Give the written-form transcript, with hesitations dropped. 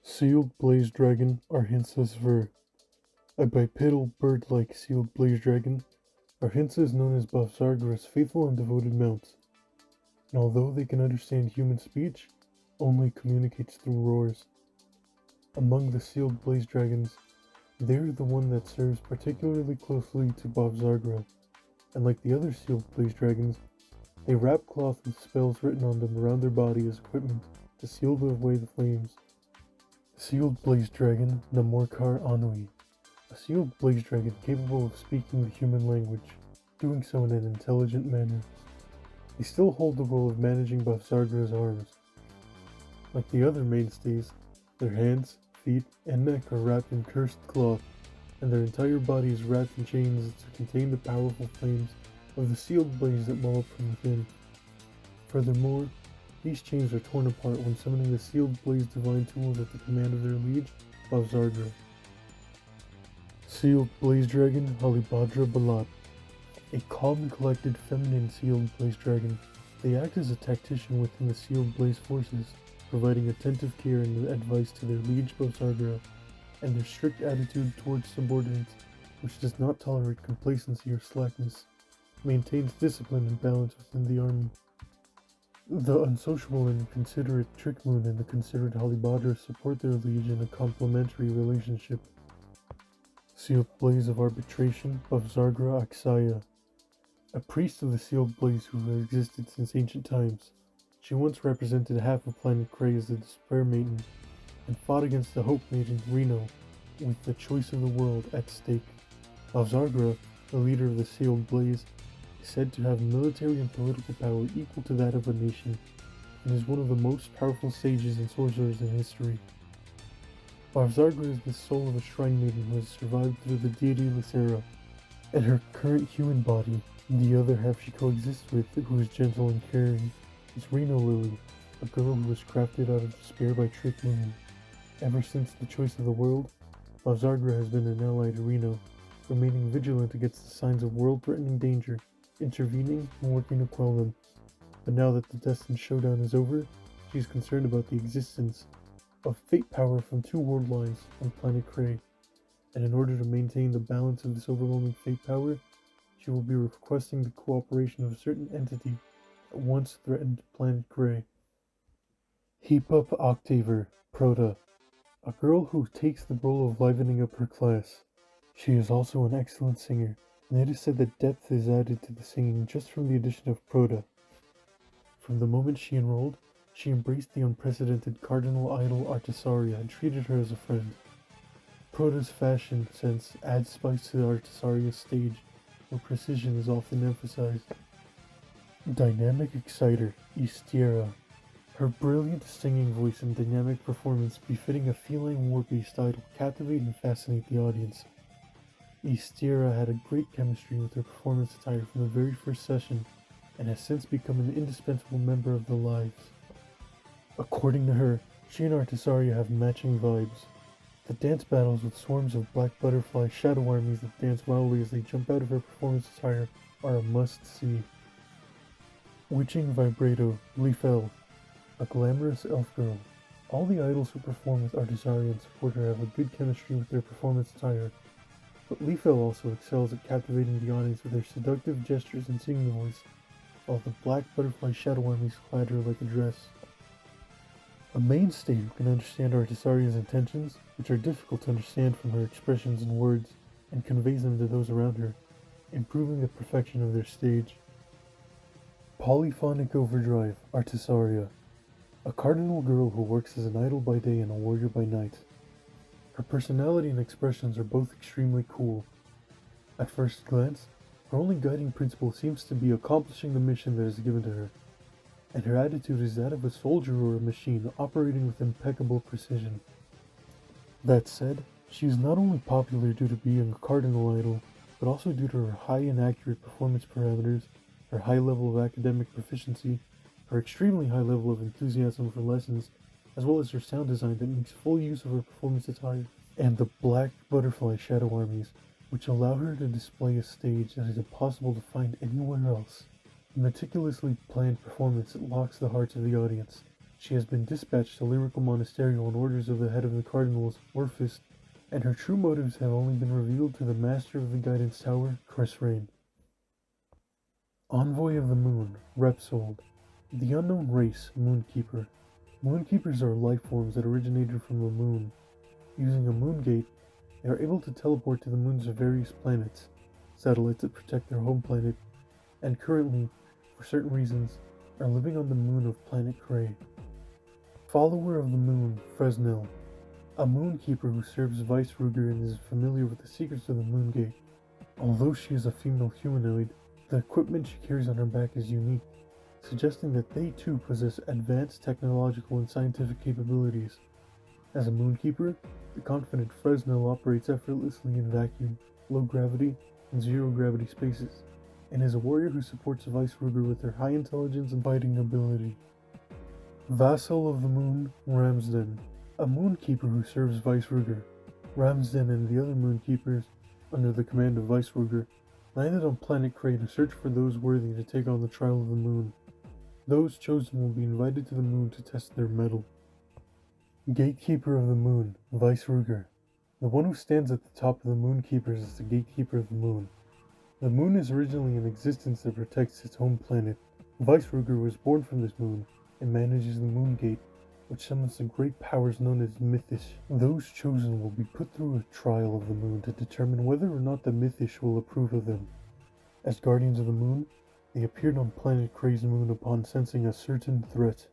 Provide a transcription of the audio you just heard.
Sealed blaze dragon Arhinsa's Ver. A bipedal bird-like sealed blaze dragon, Arhinsa is known as Bavsarga's faithful and devoted mount, and although they can understand human speech, only communicates through roars. Among the sealed blaze dragons, they're the one that serves particularly closely to Bavzarga, and like the other sealed blaze dragons, they wrap cloth with spells written on them around their body as equipment to seal away the flames. Sealed blaze dragon Namorkar Anui. A sealed blaze dragon capable of speaking the human language, doing so in an intelligent manner. They still hold the role of managing Bavsarga's arms. Like the other mainstays, their hands, feet, and neck are wrapped in cursed cloth, and their entire body is wrapped in chains to contain the powerful flames of the sealed blaze that well up from within. Furthermore, these chains are torn apart when summoning the sealed blaze divine tools at the command of their liege, Bavzarga. Sealed blaze dragon Halibadra Balat. A calm and collected feminine sealed blaze dragon, they act as a tactician within the sealed blaze forces, providing attentive care and advice to their liege Bavsarga, and their strict attitude towards subordinates, which does not tolerate complacency or slackness, maintains discipline and balance within the army. The unsociable and considerate Trickmoon and the considerate Halibadra support their liege in a complementary relationship. Sealed Blaze of Arbitration Bavsarga Axaya. A priest of the Sealed Blaze who has existed since ancient times. She once represented half of planet Cray as the Despair Maiden, and fought against the Hope Maiden Reno, with the choice of the world at stake. Bavzarga, the leader of the Sealed Blaze, is said to have military and political power equal to that of a nation, and is one of the most powerful sages and sorcerers in history. Bavsarga is the soul of a shrine maiden who has survived through the deity Lysera, and her current human body, the other half she coexists with, who is gentle and caring, is Reno Lily, a girl who was crafted out of despair by Trickmoon. Ever since the choice of the world, Bavsarga has been an ally to Reno, remaining vigilant against the signs of world-threatening danger, intervening and working to quell them. But now that the destined showdown is over, she is concerned about the existence of fate power from two world lines on planet Cray, and in order to maintain the balance of this overwhelming fate power, she will be requesting the cooperation of a certain entity that once threatened planet Cray. Heap Up Octaver, Proda, a girl who takes the role of livening up her class. She is also an excellent singer, and it is said that depth is added to the singing just from the addition of Proda. From the moment she enrolled, she embraced the unprecedented Cardinal Idol Artisaria and treated her as a friend. Proda's fashion sense adds spice to the Artisaria's stage, where precision is often emphasized. Dynamic Exciter, Istiera. Her brilliant singing voice and dynamic performance befitting a feline war-based idol captivate and fascinate the audience. Istiera had a great chemistry with her performance attire from the very first session, and has since become an indispensable member of the lives. According to her, she and Artisaria have matching vibes. The dance battles with swarms of black butterfly shadow armies that dance wildly as they jump out of her performance attire are a must-see. Witching Vibrato, Leafel, a glamorous elf girl. All the idols who perform with Artisaria and support her have a good chemistry with their performance attire, but Leafel also excels at captivating the audience with her seductive gestures and singing voice, while the black butterfly shadow armies clad her like a dress. A mainstay who can understand Artisaria's intentions, which are difficult to understand from her expressions and words, and conveys them to those around her, improving the perfection of their stage. Polyphonic Overdrive, Artisaria. A cardinal girl who works as an idol by day and a warrior by night. Her personality and expressions are both extremely cool. At first glance, her only guiding principle seems to be accomplishing the mission that is given to her, and her attitude is that of a soldier or a machine operating with impeccable precision. That said, she is not only popular due to being a cardinal idol, but also due to her high and accurate performance parameters, her high level of academic proficiency, her extremely high level of enthusiasm for lessons, as well as her sound design that makes full use of her performance attire, and the black butterfly shadow armies, which allow her to display a stage that is impossible to find anywhere else. A meticulously planned performance that locks the hearts of the audience. She has been dispatched to Lyrical Monastery on orders of the head of the Cardinals, Orphist, and her true motives have only been revealed to the Master of the Guidance Tower, Cressrain. Envoy of the Moon, Repsold. The unknown race, Moonkeeper. Moonkeepers are life forms that originated from the moon. Using a moon gate, they are able to teleport to the moons of various planets, satellites that protect their home planet, and currently, for certain reasons, are living on the moon of planet Cray. Follower of the Moon, Fresnel. A moonkeeper who serves Veissrugr and is familiar with the secrets of the moon gate. Although she is a female humanoid, the equipment she carries on her back is unique, suggesting that they too possess advanced technological and scientific capabilities. As a moonkeeper, the confident Fresnel operates effortlessly in vacuum, low gravity, and zero gravity spaces, and is a warrior who supports Veissrugr with her high intelligence and fighting ability. Vassal of the Moon, Ramsden. A moonkeeper who serves Veissrugr. Ramsden and the other moonkeepers, under the command of Veissrugr, landed on planet Cray to search for those worthy to take on the trial of the moon. Those chosen will be invited to the moon to test their mettle. Gatekeeper of the Moon, Veissrugr. The one who stands at the top of the Moonkeepers is the Gatekeeper of the Moon. The moon is originally an existence that protects its home planet. Veissrugr was born from this moon and manages the Moon Gate, which summons the great powers known as Mythish. Those chosen will be put through a trial of the moon to determine whether or not the Mythish will approve of them. As guardians of the moon, they appeared on planet Cray's moon upon sensing a certain threat.